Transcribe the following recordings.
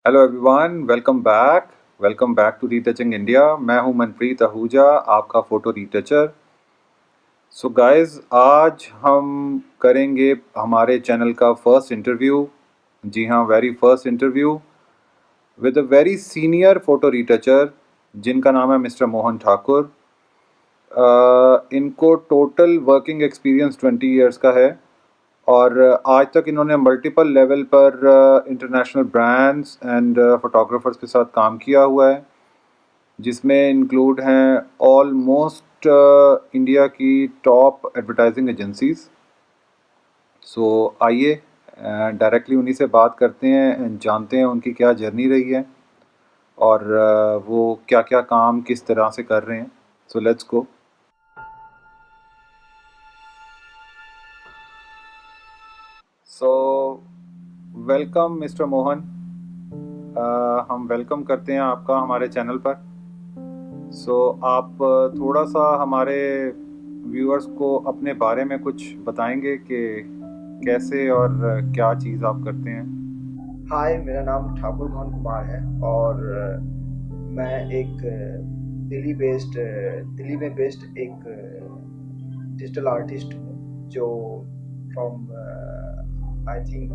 Hello everyone, welcome back to retouching India. मैं हूं मनप्रीत आहूजा, आपका फ़ोटो रीटचर। सो गाइस, आज हम करेंगे हमारे चैनल का फर्स्ट इंटरव्यू। जी हाँ, very first interview with a very senior photo retoucher जिनका नाम है मिस्टर मोहन ठाकुर। इनको टोटल वर्किंग एक्सपीरियंस 20 इयर्स का है और आज तक इन्होंने मल्टीपल लेवल पर इंटरनेशनल ब्रांड्स एंड फोटोग्राफर्स के साथ काम किया हुआ है, जिसमें इंक्लूड हैं ऑलमोस्ट इंडिया की टॉप एडवर्टाइजिंग एजेंसीज। सो आइए डायरेक्टली उन्हीं से बात करते हैं एंड जानते हैं उनकी क्या जर्नी रही है और वो क्या क्या काम किस तरह से कर रहे हैं। So let's go. So welcome mister Mohan. हम वेलकम करते हैं आपका हमारे चैनल पर। आप थोड़ा सा हमारे व्यूअर्स को अपने बारे में कुछ बताएंगे कि कैसे और क्या चीज़ आप करते हैं। हाय, मेरा नाम ठाकुर मोहन कुमार है और मैं एक दिल्ली में बेस्ड एक डिजिटल आर्टिस्ट हूँ जो फ्रॉम आई थिंक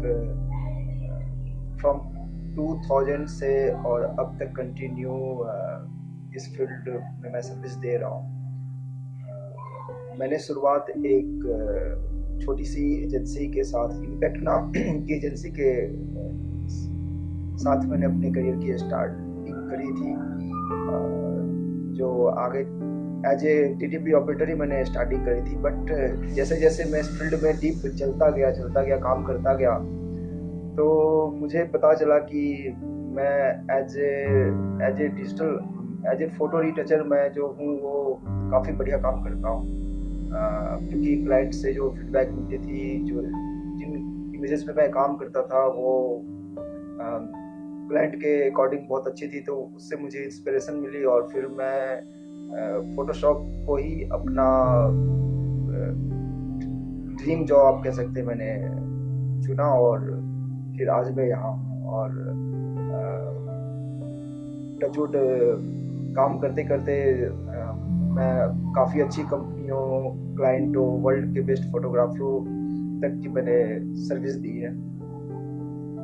फ्रॉम 2000 से और अब तक कंटिन्यू इस फील्ड में मैं सर्विस दे रहा हूँ। मैंने शुरुआत एक छोटी सी एजेंसी के साथ, इम्पैक्ट नाम की एजेंसी के साथ मैंने अपने करियर की स्टार्टिंग करी थी, जो आगे एज ए टीटीपी ऑपरेटर ही मैंने स्टार्टिंग करी थी। बट जैसे जैसे मैं इस फील्ड में डीप चलता गया काम करता गया, तो मुझे पता चला कि मैं एज ए फोटो रीटचर मैं जो हूँ वो काफ़ी बढ़िया काम करता हूँ। क्योंकि क्लाइंट से जो फीडबैक मिलती थी, जो जिन इमेजेस पे मैं काम करता था वो क्लाइंट के अकॉर्डिंग बहुत अच्छी थी, तो उससे मुझे इंस्पिरेशन मिली और फिर मैं फोटोशॉप को ही अपना ड्रीम जॉब आप कह सकते हैं मैंने चुना और फिर आज मैं यहाँ हूँ। और टचवुड काम करते करते मैं काफ़ी अच्छी कंपनियों, क्लाइंटों, वर्ल्ड के बेस्ट फोटोग्राफरों तक की मैंने सर्विस दी है।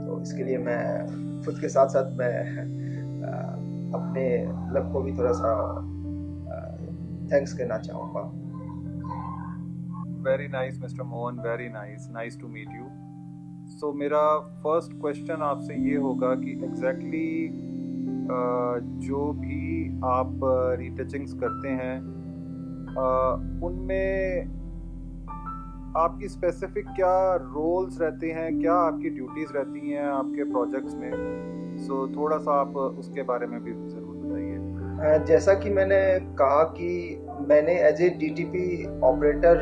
तो इसके लिए मैं खुद के साथ साथ मैं अपने लक को भी थोड़ा सा थैंक्स करना चाहूँगा। Very nice mister Mohan, very nice, nice to meet you. So मेरा फर्स्ट क्वेश्चन आपसे ये होगा कि एग्जैक्टली जो भी आप रीटचिंग्स करते हैं उनमें आपकी स्पेसिफिक क्या रोल्स रहते हैं, क्या आपकी ड्यूटीज़ रहती हैं आपके प्रोजेक्ट्स में। थोड़ा सा आप उसके बारे में भी ज़रूर बताइए। जैसा कि मैंने कहा कि मैंने एज ए डीटीपी ऑपरेटर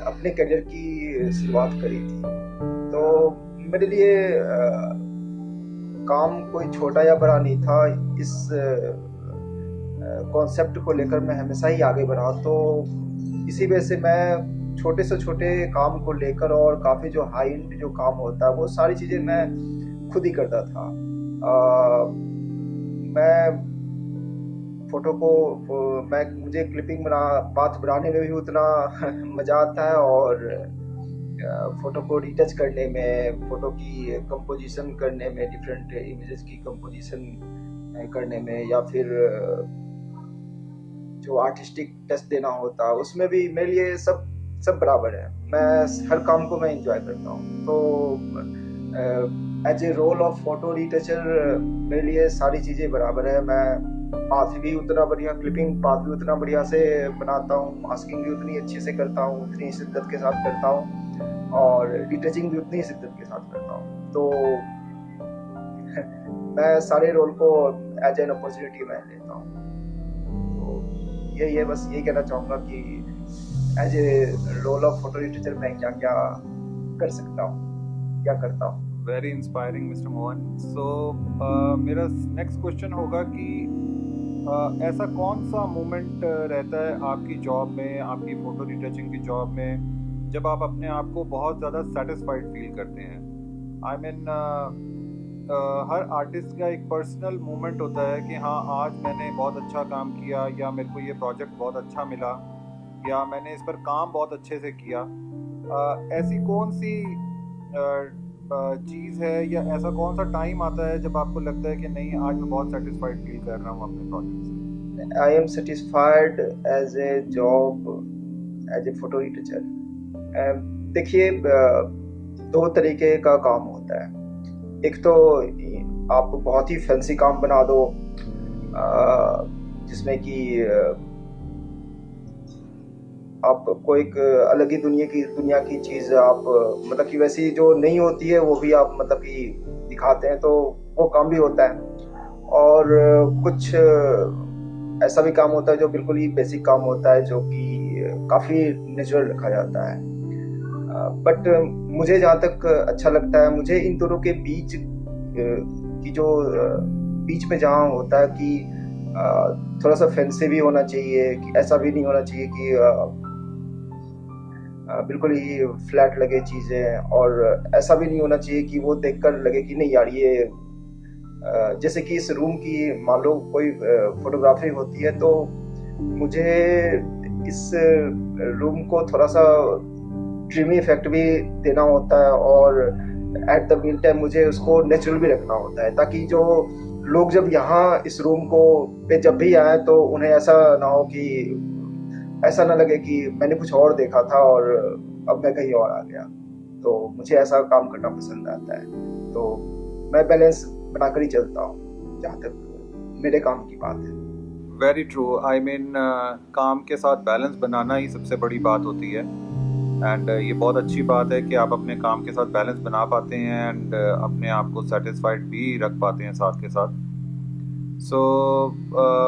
अपने करियर की शुरुआत करी थी, तो मेरे लिए काम कोई छोटा या बड़ा नहीं था। इस कॉन्सेप्ट को लेकर मैं हमेशा ही आगे बढ़ा, तो इसी वजह से मैं छोटे से छोटे काम को लेकर और काफ़ी जो हाई एंड जो काम होता है वो सारी चीज़ें मैं खुद ही करता था। मैं फोटो को मुझे क्लिपिंग पाथ बनाने में भी उतना मज़ा आता है और फोटो को रीटच करने में, फोटो की कंपोजिशन करने में, डिफरेंट इमेजेस की कंपोजिशन करने में, या फिर जो आर्टिस्टिक टच देना होता है उसमें भी मेरे लिए सब सब बराबर है। मैं हर काम को मैं एंजॉय करता हूँ, तो as a role of photo retoucher मेरे लिए सारी चीज़ें बराबर है। मैं पाथ भी उतना बढ़िया, क्लिपिंग पाथ भी उतना बढ़िया से बनाता हूँ, मास्किंग भी उतनी अच्छे से करता हूँ, उतनी शिद्दत के साथ करता हूँ, और रीटचिंग भी उतनी शिद्दत के साथ करता हूँ। तो मैं सारे रोल को एज एन अपॉर्चुनिटी मैं लेता हूँ। तो यही है, बस यही कहना चाहूँगा कि as a role of photo literature मैं क्या क्या कर सकता हूँ, क्या करता हूँ। Very inspiring Mister Mohan. मेरा नेक्स्ट क्वेश्चन होगा कि ऐसा कौन सा मोमेंट रहता है आपकी जॉब में, आपकी फ़ोटो रिटचिंग की जॉब में, जब आप अपने आप को बहुत ज़्यादा सेटिस्फाइड फील करते हैं। आई मीन हर आर्टिस्ट का एक पर्सनल मोमेंट होता है कि हाँ आज मैंने बहुत अच्छा काम किया, या मेरे को ये प्रोजेक्ट बहुत अच्छा मिला, या मैंने इस पर काम बहुत अच्छे से किया। ऐसी कौन सी चीज़ है, या ऐसा कौन सा टाइम आता है जब आपको लगता है कि नहीं आज मैं बहुत सेटिस्फाइड फील कर रहा हूँ अपने प्रोजेक्ट से? I am satisfied as a job as a photo retoucher. देखिए, दो तरीके का काम होता है। एक तो आप बहुत ही फैंसी काम बना दो, जिसमें कि आपको एक अलग ही दुनिया की चीज़ आप मतलब कि वैसी जो नहीं होती है वो भी आप मतलब कि दिखाते हैं, तो वो काम भी होता है। और कुछ ऐसा भी काम होता है जो बिल्कुल ही बेसिक काम होता है, जो कि काफ़ी नेचुरल रखा जाता है। बट मुझे जहाँ तक अच्छा लगता है, मुझे इन दोनों के बीच की जो बीच में जहाँ होता है कि थोड़ा सा फैंसी भी होना चाहिए, कि ऐसा भी नहीं होना चाहिए कि बिल्कुल ही फ्लैट लगे चीज़ें, और ऐसा भी नहीं होना चाहिए कि वो देखकर लगे कि नहीं यार ये जैसे कि इस रूम की मान लो कोई फोटोग्राफी होती है, तो मुझे इस रूम को थोड़ा सा ड्रीमी इफेक्ट भी देना होता है, और एट द मीन टाइम मुझे उसको नेचुरल भी रखना होता है, ताकि जो लोग जब यहाँ इस रूम को पे जब भी आए तो उन्हें ऐसा ना हो कि ऐसा ना लगे कि मैंने कुछ और देखा था और अब मैं कहीं और आ गया। तो मुझे ऐसा काम करना पसंद आता है, तो मैं बैलेंस बनाकर ही चलता हूँ जहाँ तक मेरे काम की बात है। Very true. आई मीन काम के साथ बैलेंस बनाना ही सबसे बड़ी बात होती है, एंड ये बहुत अच्छी बात है कि आप अपने काम के साथ बैलेंस बना पाते हैं, एंड अपने आप को सेटिस्फाइड भी रख पाते हैं साथ के साथ। सो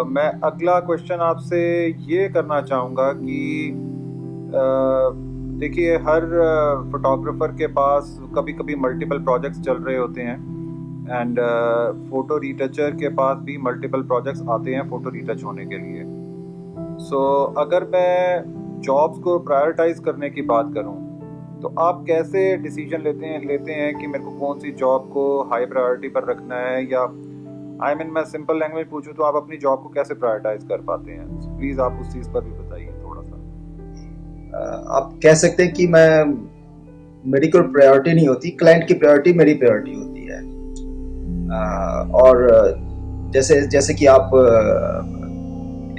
मैं अगला क्वेश्चन आपसे ये करना चाहूँगा कि देखिए हर फोटोग्राफर के पास कभी कभी मल्टीपल प्रोजेक्ट्स चल रहे होते हैं, एंड फोटो रीटचर के पास भी मल्टीपल प्रोजेक्ट्स आते हैं फोटो रीटच होने के लिए। सो अगर मैं जॉब्स को प्रायोरिटाइज करने की बात करूं, तो आप कैसे डिसीजन लेते हैं कि मेरे को कौन सी जॉब को हाई प्रायोरिटी पर रखना है, या आई मीन मैं सिंपल लैंग्वेज पूछूं तो आप अपनी जॉब को कैसे प्रायोरिटाइज कर पाते हैं? प्लीज आप उस चीज़ पर भी बताइए थोड़ा सा। आप कह सकते हैं कि मेरी कोई प्रायोरिटी नहीं होती, क्लाइंट की प्रायोरिटी मेरी प्रायोरिटी होती है। और जैसे जैसे कि आप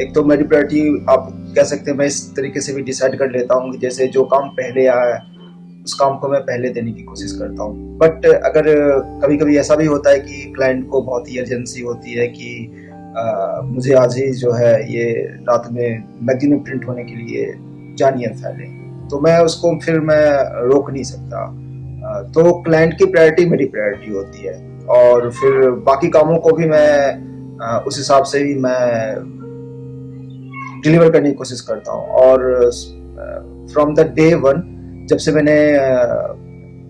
एक तो मेरी प्रायोरिटी आप कह सकते हैं मैं इस तरीके से भी डिसाइड कर लेता हूँ कि जैसे जो काम पहले आया है उस काम को मैं पहले देने की कोशिश करता हूँ। बट अगर कभी कभी ऐसा भी होता है कि क्लाइंट को बहुत ही अर्जेंसी होती है कि मुझे आज ही जो है ये रात में मैगजीन में प्रिंट होने के लिए जानी है फैले, तो मैं उसको फिर मैं रोक नहीं सकता। तो क्लाइंट की प्रायोरिटी मेरी प्रायोरिटी होती है, और फिर बाकी कामों को भी मैं उस हिसाब से ही मैं डिलीवर करने की कोशिश करता हूँ। और फ्रॉम द डे वन जब से मैंने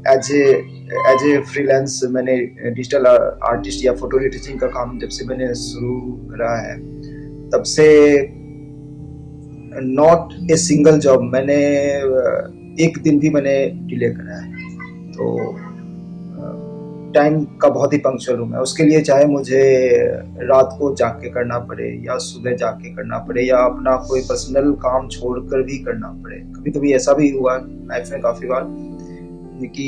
एज ए फ्रीलांस मैंने डिजिटल आर्टिस्ट या फोटो रिटचिंग का काम जब से मैंने शुरू करा है, तब से नॉट ए सिंगल जॉब मैंने एक दिन भी मैंने डिले करा है। तो टाइम का बहुत ही पंक्चुअल हूँ मैं, उसके लिए चाहे मुझे रात को जाग के करना पड़े या सुबह जाग के करना पड़े या अपना कोई पर्सनल काम छोड़कर भी करना पड़े। कभी कभी ऐसा भी हुआ लाइफ में काफ़ी बार कि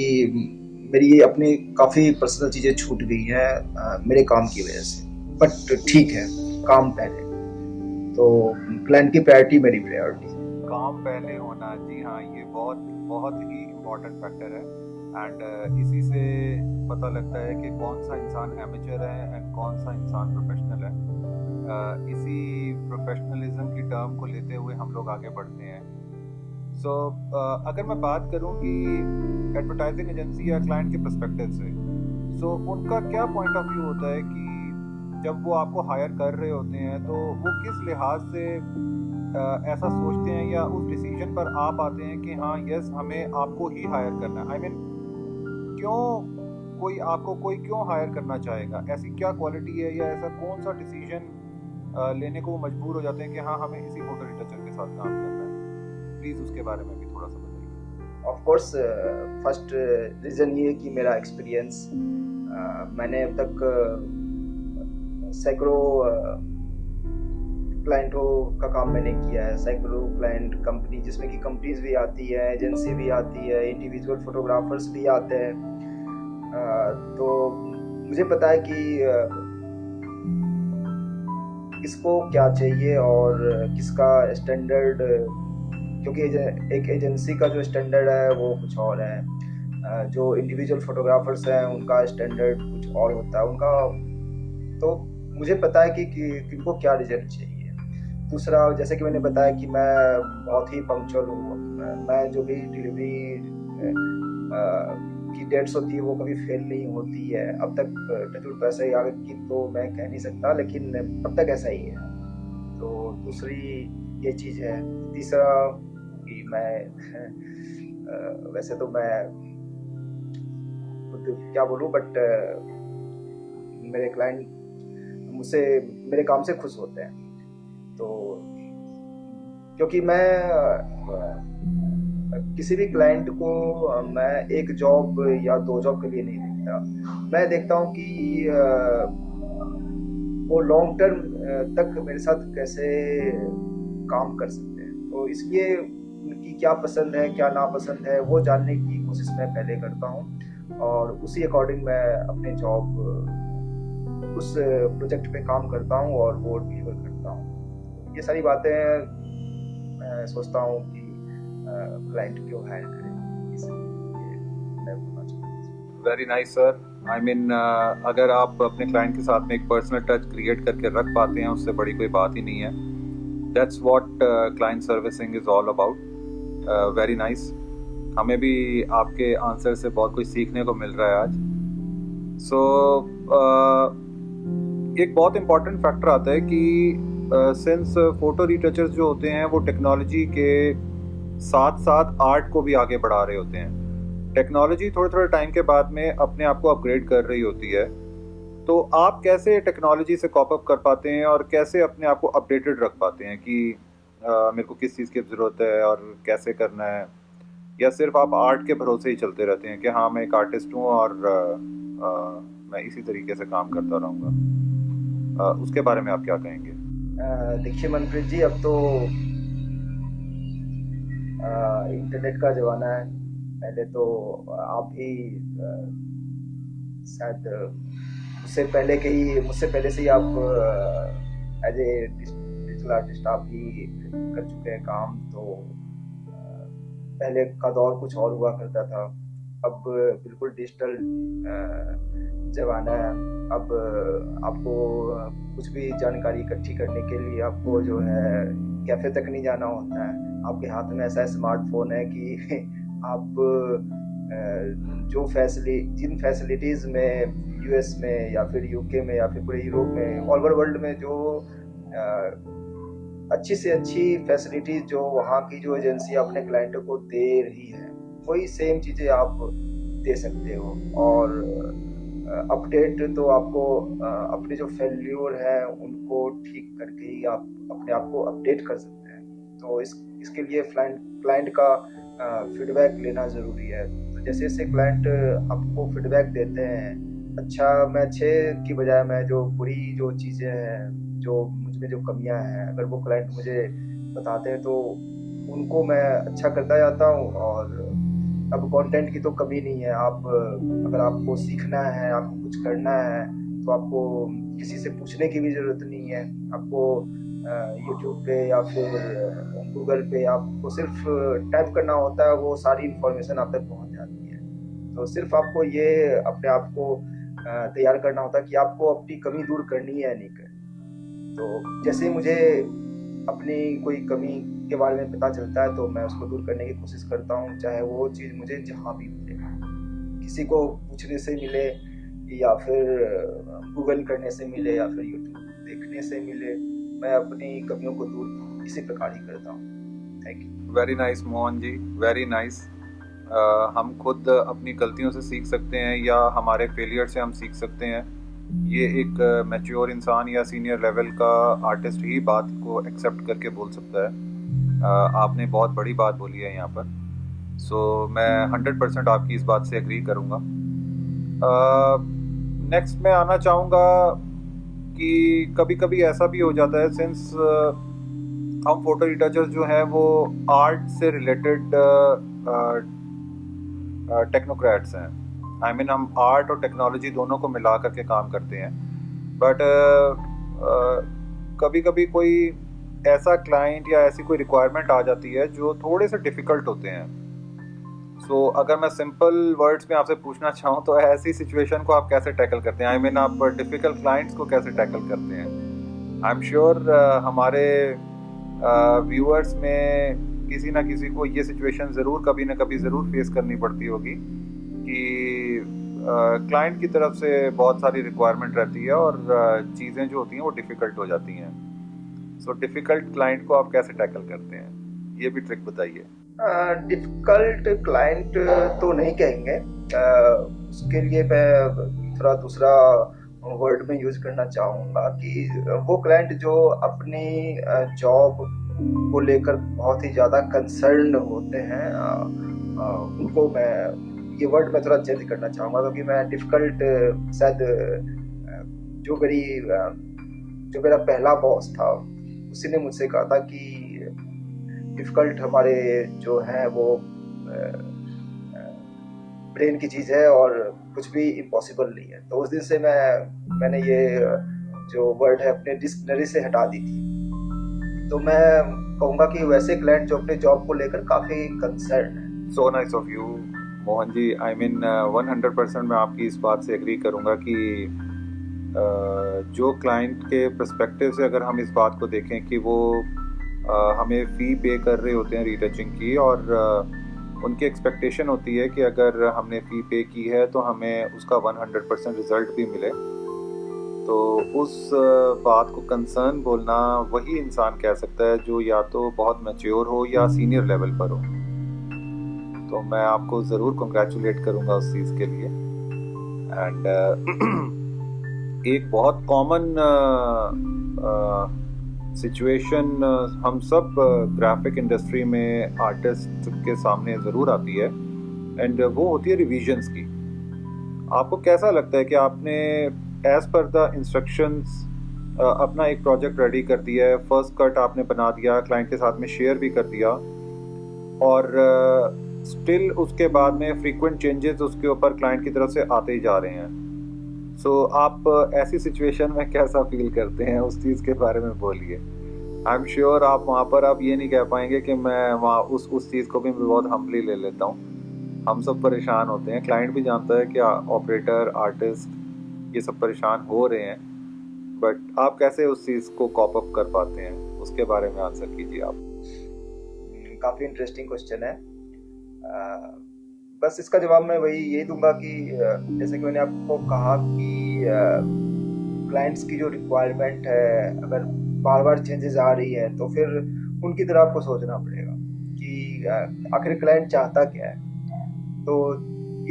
मेरी अपनी काफ़ी पर्सनल चीज़ें छूट गई हैं मेरे काम की वजह से। बट ठीक है, काम पहले, तो क्लाइंट की प्रायोरिटी मेरी प्रायोरिटी। काम पहले होना, जी हाँ, ये बहुत बहुत ही इम्पोर्टेंट फैक्टर है, एंड इसी से पता लगता है कि कौन सा इंसान एमेचर है एंड कौन सा इंसान प्रोफेशनल है। इसी प्रोफेशनलिज्म की टर्म को लेते हुए हम लोग आगे बढ़ते हैं। सो अगर मैं बात करूं कि एडवर्टाइजिंग एजेंसी या क्लाइंट के पर्सपेक्टिव से, सो उनका क्या पॉइंट ऑफ व्यू होता है कि जब वो आपको हायर कर रहे होते हैं तो वो किस लिहाज से ऐसा सोचते हैं, या उस डिसीजन पर आप आते हैं कि हाँ यस हमें आपको ही हायर करना है? आई मीन क्यों कोई क्यों हायर करना चाहेगा? ऐसी क्या क्वालिटी है, या ऐसा कौन सा डिसीजन लेने को वो मजबूर हो जाते हैं कि हाँ हमें इसी फोटो रिटचर के साथ काम करना है? प्लीज़ उसके बारे में भी थोड़ा सा बताइए। ऑफ कोर्स फर्स्ट रीज़न ये है कि मेरा एक्सपीरियंस मैंने अब तक सैकड़ों क्लाइंटों का काम मैंने किया है, सैकड़ों क्लाइंट कंपनी, जिसमें कि कंपनीज भी आती है, एजेंसी भी आती है, इंडिविजुअल फोटोग्राफर्स भी आते हैं। तो मुझे पता है कि किसको क्या चाहिए और किसका स्टैंडर्ड, क्योंकि एक एजेंसी का जो स्टैंडर्ड है वो कुछ और है, जो इंडिविजुअल फोटोग्राफर्स हैं उनका स्टैंडर्ड कुछ और होता है उनका। तो मुझे पता है कि किनको क्या रिजल्ट चाहिए। दूसरा, जैसे कि मैंने बताया कि मैं बहुत ही पंक्चुअल हूँ, मैं जो भी डिलीवरी की डेट्स होती है वो कभी फेल नहीं होती है। अब तक टचवुड पैसा ही आगे की तो मैं कह नहीं सकता, लेकिन अब तक ऐसा ही है। तो दूसरी ये चीज़ है। तीसरा कि मैं वैसे तो मैं क्या बोलूँ, बट मेरे क्लाइंट मुझसे मेरे काम से खुश होते हैं। तो क्योंकि मैं किसी भी क्लाइंट को मैं एक जॉब या 2 जॉब के लिए नहीं देखता। मैं देखता हूँ कि वो लॉन्ग टर्म तक मेरे साथ कैसे काम कर सकते हैं। तो इसलिए उनकी क्या पसंद है, क्या नापसंद है, वो जानने की कोशिश मैं पहले करता हूँ और उसी अकॉर्डिंग मैं अपने जॉब उस प्रोजेक्ट पे काम करता हूँ और वो डिलीवर करता हूँ। ये सारी बातें मैं सोचता हूँ कि क्लाइंट क्यों हायर करें, इसलिए मैं बोलना चाहता हूँ। Very nice sir. I mean अगर आप अपने क्लाइंट के साथ में एक पर्सनल टच क्रिएट करके रख पाते हैं, उससे बड़ी कोई बात ही नहीं है। That's what client servicing is all about. Very nice. हमें भी आपके आंसर से बहुत कुछ सीखने को मिल रहा है आज। सो एक बहुत इम्पॉर्टेंट फैक्टर आता है कि सिंस फोटो रिटचर्स जो होते हैं वो टेक्नोलॉजी के साथ साथ आर्ट को भी आगे बढ़ा रहे होते हैं। टेक्नोलॉजी थोड़े थोड़े टाइम के बाद में अपने आप को अपग्रेड कर रही होती है। तो आप कैसे टेक्नोलॉजी से कॉप अप कर पाते हैं और कैसे अपने आप को अपडेटेड रख पाते हैं कि मेरे को किस चीज़ की ज़रूरत है और कैसे करना है, या सिर्फ आप आर्ट के भरोसे ही चलते रहते हैं कि हाँ मैं एक आर्टिस्ट हूँ और मैं इसी तरीके से काम करता रहूँगा? उसके बारे में आप क्या कहेंगे? देखिए मनप्रीत जी, अब तो इंटरनेट का ज़माना है। पहले तो आप भी शायद मुझसे पहले से ही आप एज ए डिजिटल आर्टिस्ट आप भी कर चुके हैं काम। तो पहले का दौर कुछ और हुआ करता था, अब बिल्कुल डिजिटल ज़माना है। अब आपको कुछ भी जानकारी इकट्ठी करने के लिए आपको जो है कैफ़े तक नहीं जाना होता है। आपके हाथ में ऐसा स्मार्टफोन है कि आप जिन फैसिलिटीज़ में यूएस में या फिर यूके में या फिर पूरे यूरोप में, ऑल ओवर वर्ल्ड में जो अच्छी से अच्छी फैसिलिटीज़ जो वहाँ की जो एजेंसी अपने क्लाइंटों को दे रही है, वही सेम चीज़ें आप दे सकते हो। और अपडेट तो आपको अपने जो फेल्योर है उनको ठीक करके ही आप अपने आप को अपडेट कर सकते हैं। तो इसके लिए क्लाइंट का फीडबैक लेना ज़रूरी है। तो जैसे जैसे क्लाइंट आपको फीडबैक देते हैं, मैं अच्छे की बजाय मैं जो बुरी जो चीज़ें हैं, जो मुझ में जो कमियां हैं, अगर वो क्लाइंट मुझे बताते हैं तो उनको मैं अच्छा करता जाता हूँ। और अब कंटेंट की तो कमी नहीं है। अगर आपको सीखना है, आपको कुछ करना है, तो आपको किसी से पूछने की भी ज़रूरत नहीं है। आपको यूट्यूब पे या फिर गूगल पे आपको सिर्फ टाइप करना होता है, वो सारी इन्फॉर्मेशन आप तक पहुंच जाती है। तो सिर्फ आपको ये अपने आप को तैयार करना होता है कि आपको अपनी कमी दूर करनी है या नहीं करनी। तो जैसे मुझे अपनी कोई कमी के बारे में पता चलता है तो मैं उसको दूर करने की कोशिश करता हूँ, चाहे वो चीज़ मुझे जहाँ भी मिले, किसी को पूछने से मिले या फिर गूगल करने से मिले या फिर यूट्यूब देखने से मिले, मैं अपनी कमियों को दूर इसी प्रकार ही करता हूँ। Thank you. Very nice Mohan ji, very nice. हम खुद अपनी गलतियों से सीख सकते हैं या हमारे फेलियर से हम सीख सकते हैं। ये एक मैच्योर इंसान या सीनियर लेवल का आर्टिस्ट ही बात को एक्सेप्ट करके बोल सकता है। आपने बहुत बड़ी बात बोली है यहाँ पर। सो मैं 100% आपकी इस बात से एग्री करूँगा। नेक्स्ट मैं आना चाहूँगा कि कभी कभी ऐसा भी हो जाता है, सिंस हम फोटो रिटचर्स जो हैं वो आर्ट से रिलेटेड टेक्नोक्रेट्स हैं। आई मीन हम आर्ट और टेक्नोलॉजी दोनों को मिला करके काम करते हैं। बट कभी कभी कोई ऐसा क्लाइंट या ऐसी कोई रिक्वायरमेंट आ जाती है जो थोड़े से डिफ़िकल्ट होते हैं। सो अगर मैं सिंपल वर्ड्स में आपसे पूछना चाहूँ तो ऐसी सिचुएशन को आप कैसे टैकल करते हैं? आई मीन आप डिफ़िकल्ट क्लाइंट्स को कैसे टैकल करते हैं? आई एम श्योर हमारे व्यूअर्स में किसी ना किसी को ये सिचुएशन ज़रूर कभी ना कभी ज़रूर फेस करनी पड़ती होगी कि क्लाइंट की तरफ से बहुत सारी रिक्वायरमेंट रहती है और चीज़ें जो होती हैं वो डिफ़िकल्ट हो जाती हैं। सो डिफ़िकल्ट क्लाइंट को आप कैसे टैकल करते हैं? ये भी ट्रिक बताइए। डिफ़िकल्ट क्लाइंट तो नहीं कहेंगे, उसके लिए मैं थोड़ा दूसरा वर्ड में यूज़ करना चाहूँगा कि वो क्लाइंट जो अपनी जॉब को लेकर बहुत ही ज़्यादा कंसर्न होते हैं, उनको मैं ये वर्ड मैं थोड़ा चेंज करना चाहूँगा, क्योंकि मैं डिफ़िकल्ट शायद जो मेरा पहला बॉस था उसी ने मुझसे कहा था कि डिफ़िकल्ट हमारे जो हैं वो ब्रेन की चीज़ है और कुछ भी इम्पॉसिबल नहीं है। तो उस दिन से मैंने ये जो वर्ड है अपने डिक्शनरी से हटा दी थी। तो मैं कहूँगा कि वैसे क्लाइंट जो अपने जॉब को लेकर काफ़ी कंसर्न है। So nice of you Mohan ji. I mean 100% मैं आपकी इस बात से एग्री करूँगा कि जो क्लाइंट के पर्सपेक्टिव से अगर हम इस बात को देखें कि वो हमें फ़ी पे कर रहे होते हैं रीटचिंग की, और उनकी एक्सपेक्टेशन होती है कि अगर हमने फ़ी पे की है तो हमें उसका 100% रिज़ल्ट भी मिले, तो उस बात को कंसर्न बोलना वही इंसान कह सकता है जो या तो बहुत मैच्योर हो या सीनियर लेवल पर हो। तो मैं आपको ज़रूर कंग्रेचुलेट करूँगा उस चीज़ के लिए। एंड एक बहुत कॉमन सिचुएशन हम सब ग्राफिक इंडस्ट्री में आर्टिस्ट के सामने ज़रूर आती है, एंड वो होती है रिविजन्स की। आपको कैसा लगता है कि आपने एज़ पर द इंस्ट्रक्शंस अपना एक प्रोजेक्ट रेडी कर दिया है, फर्स्ट कट आपने बना दिया, क्लाइंट के साथ में शेयर भी कर दिया, और स्टिल उसके बाद में फ्रीक्वेंट चेंजेस उसके ऊपर क्लाइंट की तरफ से आते ही जा रहे हैं। सो आप ऐसी सिचुएशन में कैसा फील करते हैं? उस चीज़ के बारे में बोलिए। आई एम श्योर आप वहाँ पर आप ये नहीं कह पाएंगे कि मैं वहाँ उस चीज़ को भी मैं बहुत हम्बली ले लेता हूँ। हम सब परेशान होते हैं, क्लाइंट भी जानता है कि ऑपरेटर आर्टिस्ट ये सब परेशान हो रहे हैं, बट आप कैसे उस चीज़ को कॉप अप कर पाते हैं? उसके बारे में आंसर कीजिए आप। काफ़ी इंटरेस्टिंग क्वेश्चन है। बस इसका जवाब मैं वही यही दूंगा कि जैसे कि मैंने आपको कहा कि क्लाइंट्स की जो रिक्वायरमेंट है अगर बार बार चेंजेस आ रही है तो फिर उनकी तरह आपको सोचना पड़ेगा कि आखिर क्लाइंट चाहता क्या है। तो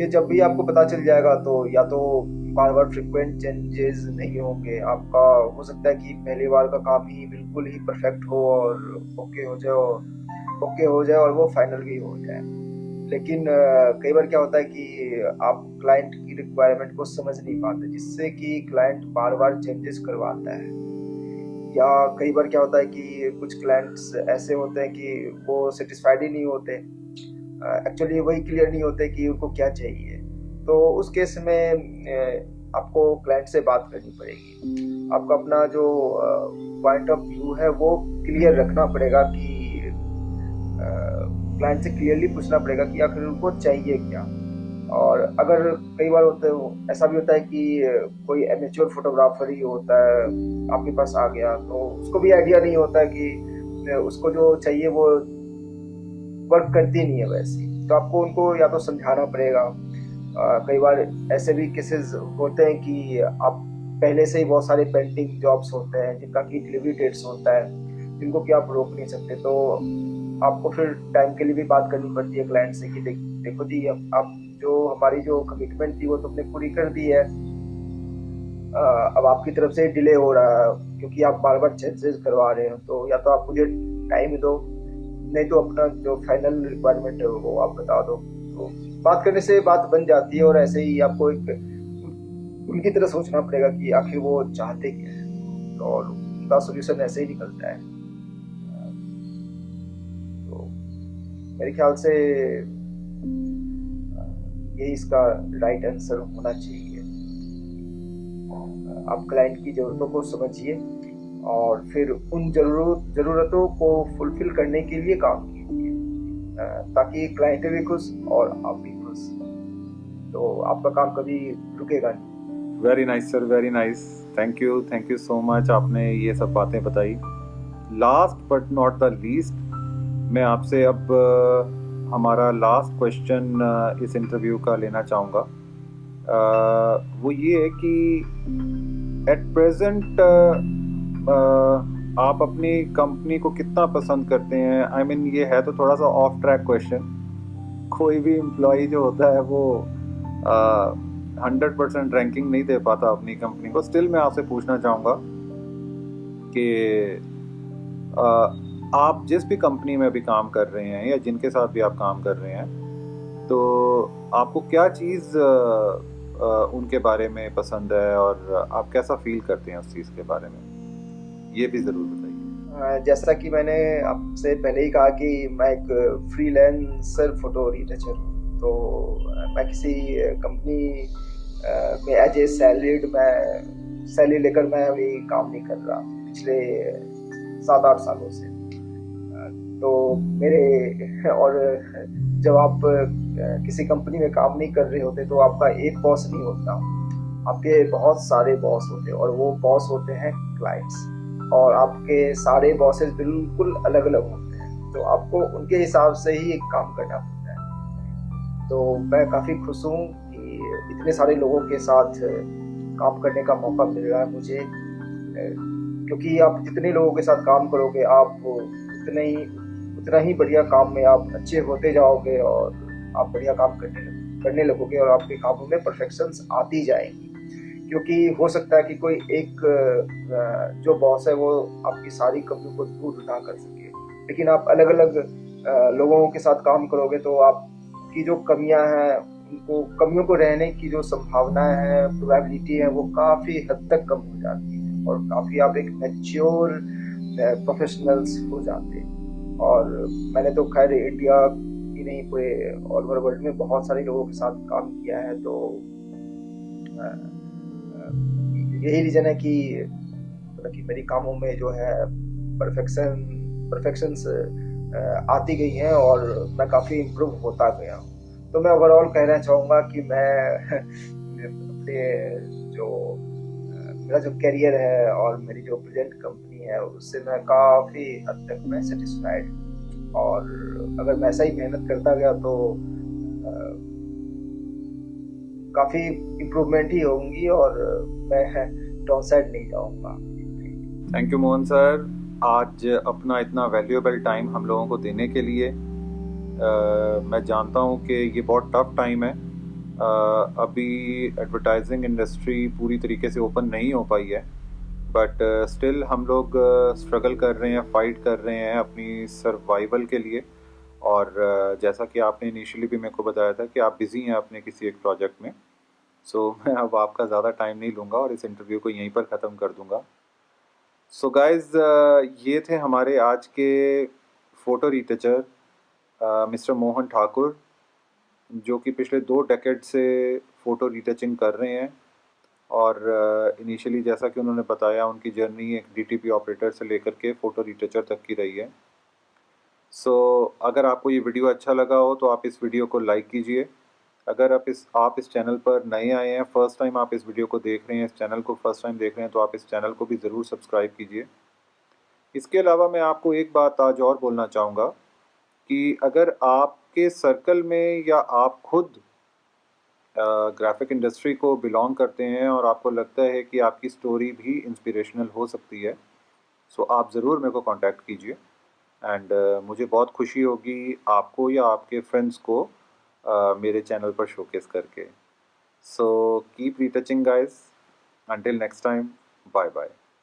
ये जब भी आपको पता चल जाएगा तो या तो बार बार फ्रिक्वेंट चेंजेस नहीं होंगे, आपका हो सकता है कि पहली बार का काम ही बिल्कुल ही परफेक्ट हो और ओके हो जाए और वो फाइनल भी हो जाए। लेकिन कई बार क्या होता है कि आप क्लाइंट की रिक्वायरमेंट को समझ नहीं पाते, जिससे कि क्लाइंट बार बार चेंजेस करवाता है। या कई बार क्या होता है कि कुछ क्लाइंट्स ऐसे होते हैं कि वो सेटिस्फाइड ही नहीं होते, एक्चुअली वही क्लियर नहीं होते कि उनको क्या चाहिए। तो उस केस में आपको क्लाइंट से बात करनी पड़ेगी, आपका अपना जो पॉइंट ऑफ व्यू है वो क्लियर रखना पड़ेगा कि क्लाइंट से क्लियरली पूछना पड़ेगा कि आखिर उनको चाहिए क्या। और अगर कई बार ऐसा भी होता है कि कोई एमेच्योर फोटोग्राफर ही होता है आपके पास आ गया, तो उसको भी आइडिया नहीं होता है कि उसको जो चाहिए वो वर्क करती नहीं है वैसे, तो आपको उनको या तो समझाना पड़ेगा। कई बार ऐसे भी केसेस होते हैं कि आप पहले से ही बहुत सारे पेंडिंग जॉब्स होते हैं जिनका की डिलीवरी डेट्स होता है, जिनको कि आप रोक नहीं सकते। तो आपको फिर टाइम के लिए भी बात करनी पड़ती है क्लाइंट से कि देखो जी, आप जो हमारी जो कमिटमेंट थी वो तुमने पूरी कर दी है, अब आपकी तरफ से डिले हो रहा है क्योंकि आप बार बार चेंजेस करवा रहे हो, तो या तो आप मुझे टाइम दो, नहीं तो अपना जो फाइनल रिक्वायरमेंट है वो आप बता दो। तो बात करने से बात बन जाती है और ऐसे ही आपको एक उनकी तरह सोचना पड़ेगा कि आखिर वो चाहते क्या है, और उनका सोल्यूशन ऐसे ही निकलता है। तो मेरे ख्याल से यही इसका राइट आंसर होना चाहिए। आप क्लाइंट की ज़रूरतों को समझिए और फिर उन ज़रूरतों को फुलफिल करने के लिए काम कीजिए, ताकि क्लाइंट भी खुश और आप भी खुश। तो आपका काम कभी रुकेगा नहीं। Very nice sir, very nice. Thank you so much, आपने ये सब बातें बताई। Last but not the least, मैं आपसे अब हमारा लास्ट क्वेश्चन इस इंटरव्यू का लेना चाहूँगा। वो ये है कि एट प्रेजेंट आप अपनी कंपनी को कितना पसंद करते हैं? आई मीन ये है तो थोड़ा सा ऑफ ट्रैक क्वेश्चन। कोई भी एम्प्लॉय जो होता है वो 100% रैंकिंग नहीं दे पाता अपनी कंपनी को। स्टिल मैं आपसे पूछना चाहूँगा कि आप जिस भी कंपनी में अभी काम कर रहे हैं या जिनके साथ भी आप काम कर रहे हैं, तो आपको क्या चीज़ उनके बारे में पसंद है और आप कैसा फील करते हैं उस चीज़ के बारे में, ये भी ज़रूर बताइए। जैसा कि मैंने आपसे पहले ही कहा कि मैं एक फ्रीलांसर फोटो रिटचर हूँ। तो मैं किसी कंपनी में एज ए सैलरीड मैं सैलरी लेकर मैं अभी काम नहीं कर रहा पिछले 7-8 सालों से। तो मेरे और जब आप किसी कंपनी में काम नहीं कर रहे होते तो आपका एक बॉस नहीं होता, आपके बहुत सारे बॉस होते हैं, और वो बॉस होते हैं क्लाइंट्स। और आपके सारे बॉसेस बिल्कुल अलग अलग होते हैं, तो आपको उनके हिसाब से ही काम करना पड़ता है। तो मैं काफ़ी खुश हूँ कि इतने सारे लोगों के साथ काम करने का मौका मिल रहा है मुझे, क्योंकि आप जितने लोगों के साथ काम करोगे आप उतना ही बढ़िया काम में आप अच्छे होते जाओगे, और आप बढ़िया काम करने लगोगे, और आपके कामों में परफेक्शंस आती जाएंगी। क्योंकि हो सकता है कि कोई एक जो बॉस है वो आपकी सारी कमियों को दूर ना कर सके, लेकिन आप अलग अलग लोगों के साथ काम करोगे तो आपकी जो कमियां हैं, उनको कमियों को रहने की जो संभावनाएं हैं, प्रोबेबिलिटी है, वो काफ़ी हद तक कम हो जाती है, और काफ़ी आप एक मैच्योर प्रोफेशनल्स हो जाते हैं। और मैंने तो खैर इंडिया ही नहीं, पूरे ऑल ओवर वर्ल्ड में बहुत सारे लोगों के साथ काम किया है। तो यही रीज़न है कि मतलब कि मेरी कामों में जो है परफेक्शंस आती गई हैं, और मैं काफ़ी इम्प्रूव होता गया हूँ। तो मैं ओवरऑल कहना चाहूँगा कि मैं अपने जो मेरा जो करियर है और मेरी जो प्रेजेंट कंपनी है उससे मैं काफ़ी हद तक मैं सेटिस्फाइड हूँ, और अगर मैं ऐसा ही मेहनत करता गया तो काफ़ी इम्प्रूवमेंट ही होंगी, और मैं डाउन साइड नहीं जाऊँगा। थैंक यू मोहन सर, आज अपना इतना वैल्यूएबल टाइम हम लोगों को देने के लिए। मैं जानता हूँ कि ये बहुत टफ टाइम है। अभी एडवर्टाइजिंग इंडस्ट्री पूरी तरीके से ओपन नहीं हो पाई है, बट स्टिल हम लोग स्ट्रगल कर रहे हैं, फाइट कर रहे हैं अपनी सर्वाइवल के लिए। और जैसा कि आपने इनिशियली भी मेरे को बताया था कि आप बिज़ी हैं अपने किसी एक प्रोजेक्ट में, सो मैं अब आपका ज़्यादा टाइम नहीं लूँगा और इस इंटरव्यू को यहीं पर ख़त्म कर दूँगा। सो गाइज़, ये थे हमारे आज के फ़ोटो रिटचर मिस्टर मोहन ठाकुर, जो कि पिछले 2 डेकेड से फ़ोटो रिटचिंग कर रहे हैं। और इनिशियली जैसा कि उन्होंने बताया, उनकी जर्नी एक डीटीपी ऑपरेटर से लेकर के फ़ोटो रिटचर तक की रही है। सो अगर आपको ये वीडियो अच्छा लगा हो तो आप इस वीडियो को लाइक कीजिए। अगर आप इस चैनल पर नए आए हैं, फर्स्ट टाइम आप इस वीडियो को देख रहे हैं, इस चैनल को फर्स्ट टाइम देख रहे हैं, तो आप इस चैनल को भी ज़रूर सब्सक्राइब कीजिए। इसके अलावा मैं आपको एक बात आज और बोलना चाहूँगा कि अगर आपके सर्कल में या आप खुद ग्राफिक इंडस्ट्री को बिलोंग करते हैं और आपको लगता है कि आपकी स्टोरी भी इंस्पिरेशनल हो सकती है, सो आप ज़रूर मेरे को कांटेक्ट कीजिए। एंड मुझे बहुत खुशी होगी आपको या आपके फ्रेंड्स को मेरे चैनल पर शोकेस करके। So keep retouching guys, until next time, bye bye.